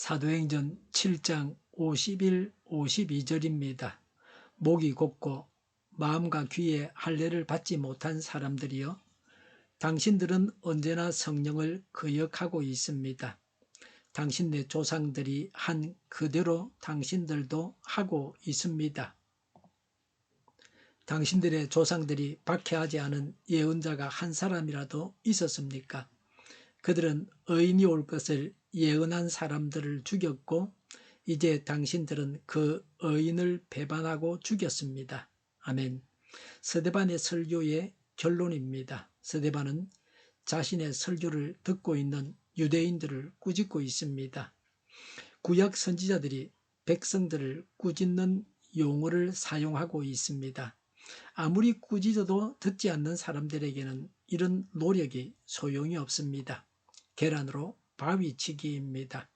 사도행전 7장 51, 52절입니다. 목이 곧고 마음과 귀에 할례를 받지 못한 사람들이여, 당신들은 언제나 성령을 거역하고 있습니다. 당신네 조상들이 한 그대로 당신들도 하고 있습니다. 당신들의 조상들이 박해하지 않은 예언자가 한 사람이라도 있었습니까? 그들은 의인이 올 것을 예언한 사람들을 죽였고, 이제 당신들은 그 의인을 배반하고 죽였습니다. 아멘. 스데반의 설교의 결론입니다. 스데반은 자신의 설교를 듣고 있는 유대인들을 꾸짖고 있습니다. 구약 선지자들이 백성들을 꾸짖는 용어를 사용하고 있습니다. 아무리 꾸짖어도 듣지 않는 사람들에게는 이런 노력이 소용이 없습니다. 계란으로 바위치기입니다.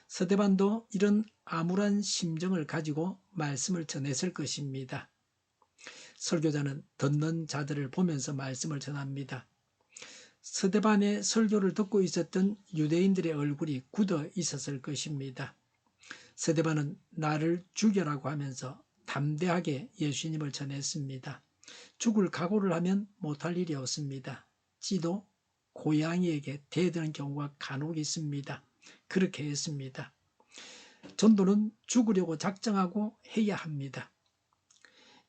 스데반도 이런 암울한 심정을 가지고 말씀을 전했을 것입니다. 설교자는 듣는 자들을 보면서 말씀을 전합니다. 스데반의 설교를 듣고 있었던 유대인들의 얼굴이 굳어 있었을 것입니다. 스데반은 나를 죽여라고 하면서 담대하게 예수님을 전했습니다. 죽을 각오를 하면 못할 일이 없습니다. 찌도 고양이에게 대드는 경우가 간혹 있습니다. 그렇게 했습니다. 전도는 죽으려고 작정하고 해야 합니다.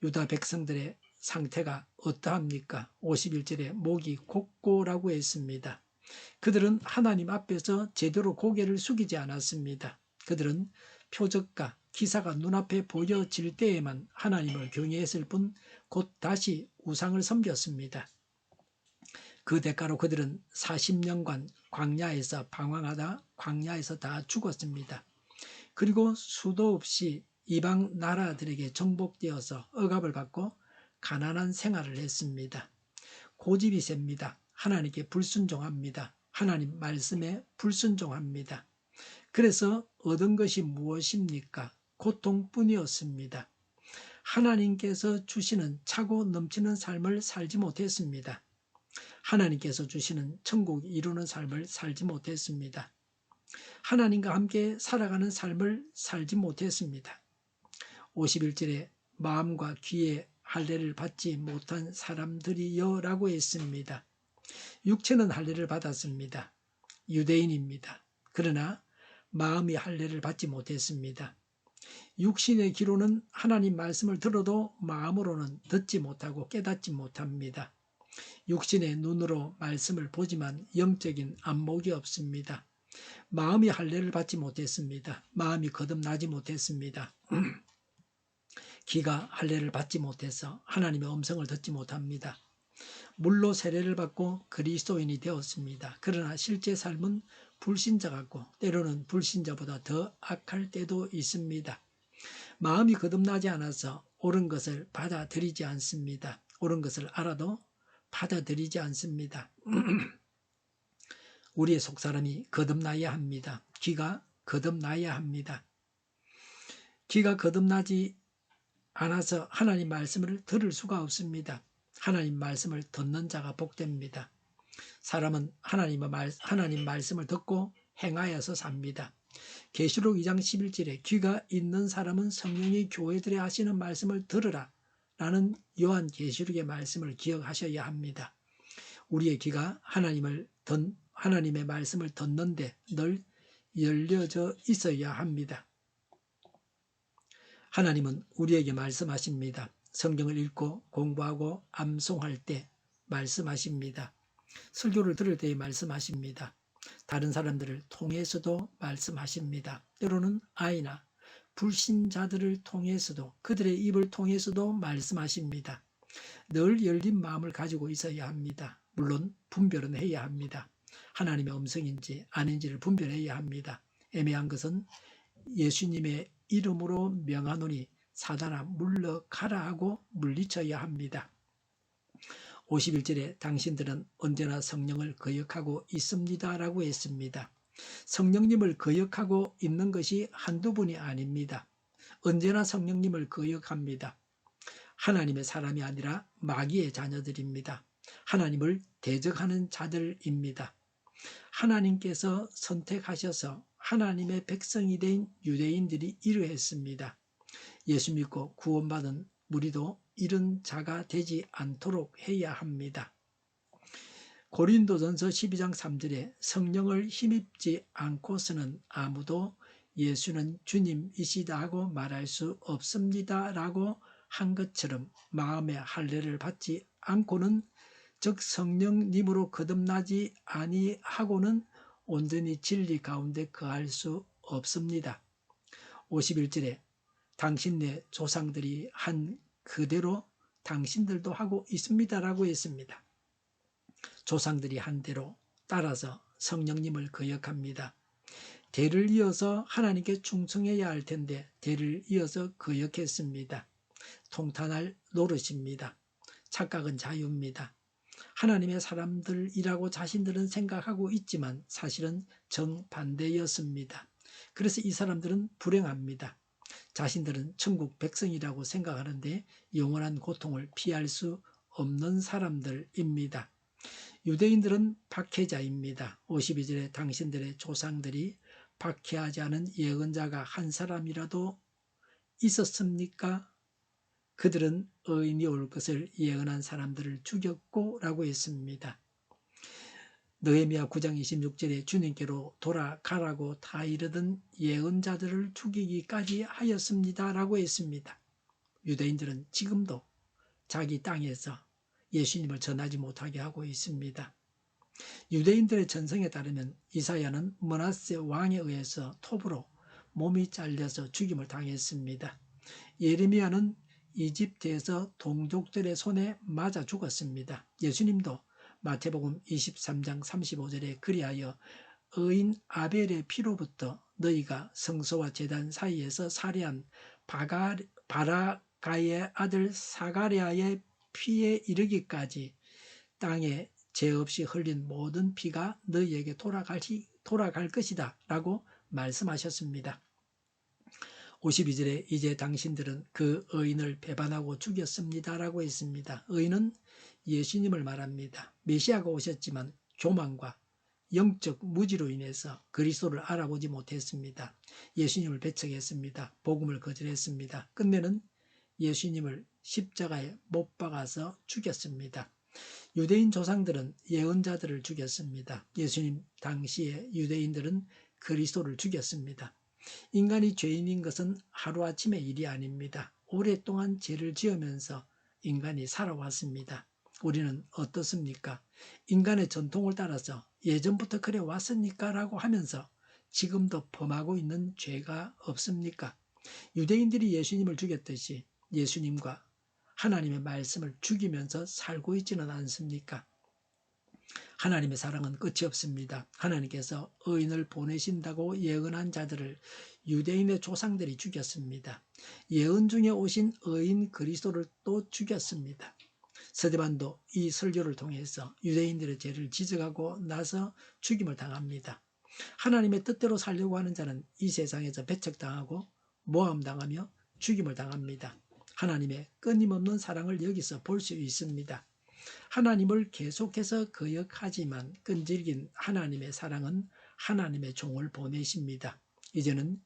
유다 백성들의 상태가 어떠합니까? 51절에 목이 곧고라고 했습니다. 그들은 하나님 앞에서 제대로 고개를 숙이지 않았습니다. 그들은 표적과 기사가 눈앞에 보여질 때에만 하나님을 경외했을 뿐 곧 다시 우상을 섬겼습니다. 그 대가로 그들은 40년간 광야에서 방황하다 광야에서 다 죽었습니다. 그리고 수도 없이 이방 나라들에게 정복되어서 억압을 받고 가난한 생활을 했습니다. 고집이 셉니다. 하나님께 불순종합니다. 하나님 말씀에 불순종합니다. 그래서 얻은 것이 무엇입니까? 고통뿐이었습니다. 하나님께서 주시는 차고 넘치는 삶을 살지 못했습니다. 하나님께서 주시는 천국이 이루는 삶을 살지 못했습니다. 하나님과 함께 살아가는 삶을 살지 못했습니다. 51절에 마음과 귀에 할례를 받지 못한 사람들이여 라고 했습니다. 육체는 할례를 받았습니다. 유대인입니다. 그러나 마음이 할례를 받지 못했습니다. 육신의 귀로는 하나님 말씀을 들어도 마음으로는 듣지 못하고 깨닫지 못합니다. 육신의 눈으로 말씀을 보지만 영적인 안목이 없습니다. 마음이 할례를 받지 못했습니다. 마음이 거듭나지 못했습니다. 귀가 할례를 받지 못해서 하나님의 음성을 듣지 못합니다. 물로 세례를 받고 그리스도인이 되었습니다. 그러나 실제 삶은 불신자 같고 때로는 불신자보다 더 악할 때도 있습니다. 마음이 거듭나지 않아서 옳은 것을 받아들이지 않습니다. 옳은 것을 알아도 받아들이지 않습니다. 우리의 속사람이 거듭나야 합니다. 귀가 거듭나야 합니다. 귀가 거듭나지 않아서 하나님 말씀을 들을 수가 없습니다. 하나님 말씀을 듣는 자가 복됩니다. 사람은 하나님 말씀을 듣고 행하여서 삽니다. 계시록 2장 11절에 귀가 있는 사람은 성령이 교회들에 하시는 말씀을 들으라 라는 요한 계시록의 말씀을 기억하셔야 합니다. 우리의 귀가 하나님의 말씀을 듣는데 늘 열려져 있어야 합니다. 하나님은 우리에게 말씀하십니다. 성경을 읽고 공부하고 암송할 때 말씀하십니다. 설교를 들을 때에 말씀하십니다. 다른 사람들을 통해서도 말씀하십니다. 때로는 아이나 불신자들을 통해서도 그들의 입을 통해서도 말씀하십니다. 늘 열린 마음을 가지고 있어야 합니다. 물론 분별은 해야 합니다. 하나님의 음성인지 아닌지를 분별해야 합니다. 애매한 것은 예수님의 이름으로 명하노니 사단아 물러가라 하고 물리쳐야 합니다. 51절에 당신들은 언제나 성령을 거역하고 있습니다 라고 했습니다. 성령님을 거역하고 있는 것이 한두 분이 아닙니다. 언제나 성령님을 거역합니다. 하나님의 사람이 아니라 마귀의 자녀들입니다. 하나님을 대적하는 자들입니다. 하나님께서 선택하셔서 하나님의 백성이 된 유대인들이 이러했습니다. 예수 믿고 구원받은 우리도 이런 자가 되지 않도록 해야 합니다. 고린도전서 12장 3절에 성령을 힘입지 않고서는 아무도 예수는 주님이시다 하고 말할 수 없습니다 라고 한 것처럼 마음의 할례를 받지 않고는, 즉 성령님으로 거듭나지 아니하고는 온전히 진리 가운데 거할 수 없습니다. 51절에 당신네 조상들이 한 그대로 당신들도 하고 있습니다라고 했습니다. 조상들이 한 대로 따라서 성령님을 거역합니다. 대를 이어서 하나님께 충성해야 할 텐데 대를 이어서 거역했습니다. 통탄할 노릇입니다. 착각은 자유입니다. 하나님의 사람들이라고 자신들은 생각하고 있지만 사실은 정반대였습니다. 그래서 이 사람들은 불행합니다. 자신들은 천국 백성이라고 생각하는데 영원한 고통을 피할 수 없는 사람들입니다. 유대인들은 박해자입니다. 52절에 당신들의 조상들이 박해하지 않은 예언자가 한 사람이라도 있었습니까? 그들은 의인이 올 것을 예언한 사람들을 죽였고 라고 했습니다. 느헤미야 9장 26절에 주님께로 돌아가라고 다 이르던 예언자들을 죽이기까지 하였습니다 라고 했습니다. 유대인들은 지금도 자기 땅에서 예수님을 전하지 못하게 하고 있습니다. 유대인들의 전성에 따르면 이사야는 므낫세 왕에 의해서 톱으로 몸이 잘려서 죽임을 당했습니다. 예레미야는 이집트에서 동족들의 손에 맞아 죽었습니다. 예수님도 마태복음 23장 35절에 그리하여 의인 아벨의 피로부터 너희가 성소와 제단 사이에서 살해한 바라가의 아들 사가랴의 피에 이르기까지 땅에 죄 없이 흘린 모든 피가 너희에게 돌아갈 것이다 라고 말씀하셨습니다. 52절에 이제 당신들은 그 의인을 배반하고 죽였습니다 라고 했습니다. 의인은 예수님을 말합니다. 메시아가 오셨지만 교만과 영적 무지로 인해서 그리스도를 알아보지 못했습니다. 예수님을 배척했습니다. 복음을 거절했습니다. 끝내는 예수님을 십자가에 못 박아서 죽였습니다. 유대인 조상들은 예언자들을 죽였습니다. 예수님 당시에 유대인들은 그리스도를 죽였습니다. 인간이 죄인인 것은 하루아침의 일이 아닙니다. 오랫동안 죄를 지으면서 인간이 살아왔습니다. 우리는 어떻습니까? 인간의 전통을 따라서 예전부터 그래 왔습니까? 라고 하면서 지금도 범하고 있는 죄가 없습니까? 유대인들이 예수님을 죽였듯이 예수님과 하나님의 말씀을 죽이면서 살고 있지는 않습니까? 하나님의 사랑은 끝이 없습니다. 하나님께서 의인을 보내신다고 예언한 자들을 유대인의 조상들이 죽였습니다. 예언 중에 오신 의인 그리스도를 또 죽였습니다. 스데반도 이 설교를 통해서 유대인들의 죄를 지적하고 나서 죽임을 당합니다. 하나님의 뜻대로 살려고 하는 자는 이 세상에서 배척당하고 모함당하며 죽임을 당합니다. 하나님의 끊임없는 사랑을 여기서 볼 수 있습니다. 하나님을 계속해서 거역하지만 끈질긴 하나님의 사랑은 하나님의 종을 보내십니다. 이제는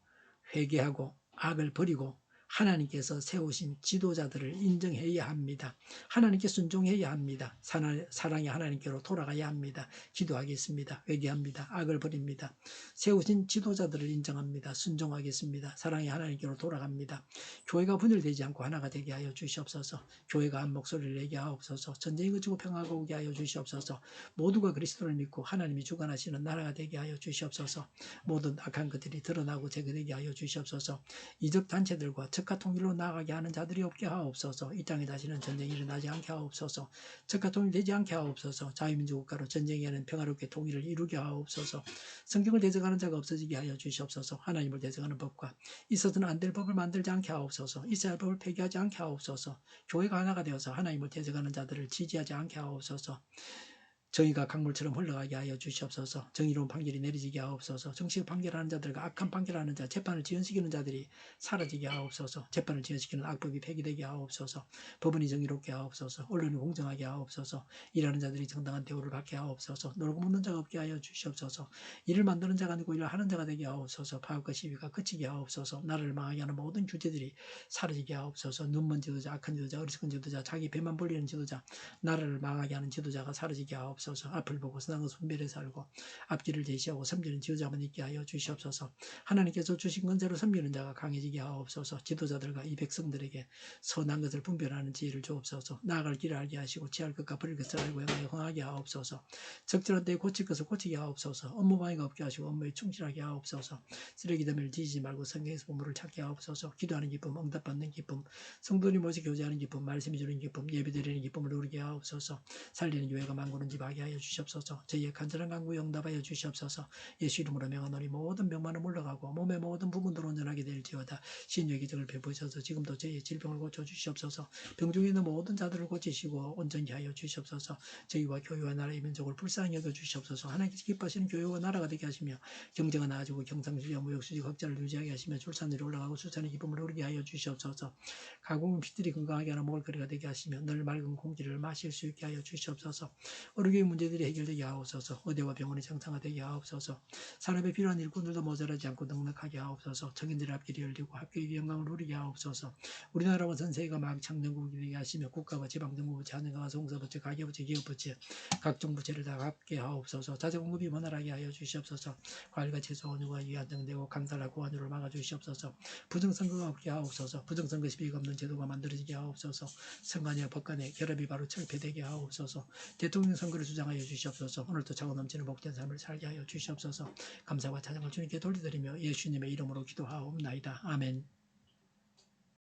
회개하고 악을 버리고 하나님께서 세우신 지도자들을 인정해야 합니다. 하나님께 순종해야 합니다. 사랑의 하나님께로 돌아가야 합니다. 기도하겠습니다. 회개합니다. 악을 버립니다. 세우신 지도자들을 인정합니다. 순종하겠습니다. 사랑의 하나님께로 돌아갑니다. 교회가 분열되지 않고 하나가 되게 하여 주시옵소서. 교회가 한 목소리를 내게 하옵소서. 전쟁이 그치고 평화가 오게 하여 주시옵소서. 모두가 그리스도를 믿고 하나님이 주관하시는 나라가 되게 하여 주시옵소서. 모든 악한 것들이 드러나고 제거되게 하여 주시옵소서. 이적 단체들과 적화 통일로 나아가게 하는 자들이 없게 하옵소서. 이 땅에 다시는 전쟁이 일어나지 않게 하옵소서. 적화 통일되지 않게 하옵소서. 자유민주 국가로 전쟁에는 평화롭게 통일을 이루게 하옵소서. 성경을 대적하는 자가 없어지게 하여 주시옵소서. 하나님을 대적하는 법과 있어서는 안 될 법을 만들지 않게 하옵소서. 있어야 할 법을 폐기하지 않게 하옵소서. 교회가 하나가 되어서 하나님을 대적하는 자들을 지지하지 않게 하옵소서. 정의가 강물처럼 흘러가게 하여 주시옵소서. 정의로운 판결이 내리지게 하옵소서. 정식 판결하는 자들과 악한 판결하는 자, 재판을 지연시키는 자들이 사라지게 하옵소서. 재판을 지연시키는 악법이 폐기되게 하옵소서. 법원이 정의롭게 하옵소서. 언론이 공정하게 하옵소서. 일하는 자들이 정당한 대우를 받게 하옵소서. 놀고 먹는 자가 없게 하여 주시옵소서. 일을 만드는 자가 아니고 일을 하는 자가 되게 하옵소서. 파업과 시위가 그치게 하옵소서. 나라를 망하게 하는 모든 규제들이 사라지게 하옵소서. 눈먼 지도자, 악한 지도자, 어리석은 지도자, 자기 배만 벌리는 지도자, 나라를 망하게 하는 지도자가 사라지게 하옵소서. 앞을 보고 선한 것을 분별해 살고 앞길을 제시하고 섬기는 지도자만 있게 하여 주시옵소서. 하나님께서 주신 건재로 섬기는 자가 강해지게 하옵소서. 지도자들과 이 백성들에게 선한 것을 분별하는 지혜를 주옵소서. 나아갈 길을 알게 하시고 취할 것과 버릴 것을 알고 행하여 흥하게 하옵소서. 적절한 때에 고칠 것을 고치게 하옵소서. 업무 방해가 없게 하시고 업무에 충실하게 하옵소서. 쓰레기 더미를 뒤지지 말고 성경에서 보물을 찾게 하옵소서. 기도하는 기쁨, 응답받는 기쁨, 성도님 모시 교제하는 기쁨, 말씀이 주는 기쁨, 예배드리는 기쁨을 누리게 하옵소서. 살리는 교회가 만고는 집 하게 하여 주시옵소서. 저희의 간절한 간구에 응답하여 주시옵소서. 예수 이름으로 명하노니 모든 병만은 물러가고 몸의 모든 부분도 온전하게 될지어다. 신유의 기적을 베푸셔서 지금도 저희의 질병을 고쳐주시옵소서. 병중에 있는 모든 자들을 고치시고 온전히 하여 주시옵소서. 저희와 교회와 나라의 민족을 불쌍히 여겨주시옵소서. 하나님께서 기뻐하시는 교회와 나라가 되게 하시며 경제가 나아지고 경상수지와 무역수지 흑자를 유지하게 하시며 출산율이 올라가고 수산의 기쁨을 누리게 하여 주시옵소서. 가공은 피들이 건강하게 하는 먹을거리가 되게 하시며 늘 맑은 공기를 마실 수 있게 하여 주시옵소서. 의료의 문제들이 해결되게 하옵소서. 의대와 병원이 정상화되게 하옵소서. 산업에 필요한 일꾼들도 모자라지 않고 넉넉하게 하옵소서. 청인들의 앞길이 열리고 학교의 영광을 누리게 하옵소서. 우리나라와 전 세계가 막 창정국이 되게 하시며 국가와 지방정부부채, 하늘과 송사부채, 가계부채, 기업부채, 각종 부채를 다 갚게 하옵소서. 자재공급이 원활하게 하여 주시옵소서. 과일과 채소, 원유가 안정되고 강달하고 원유를 막아주시옵소서. 부정선거가 없게 하옵소서. 부정선거 시비가 없는 제도가 만들어지게 하옵소서. 선관위와 법관의 결합이 바로 철폐되게 하옵소서. 대통령 선거를 주장하여 주시옵소서. 오늘도 차고 넘치는 복된 삶을 살게 하여 주시옵소서. 감사와 찬양을 주님께 돌려드리며 예수님의 이름으로 기도하옵나이다. 아멘.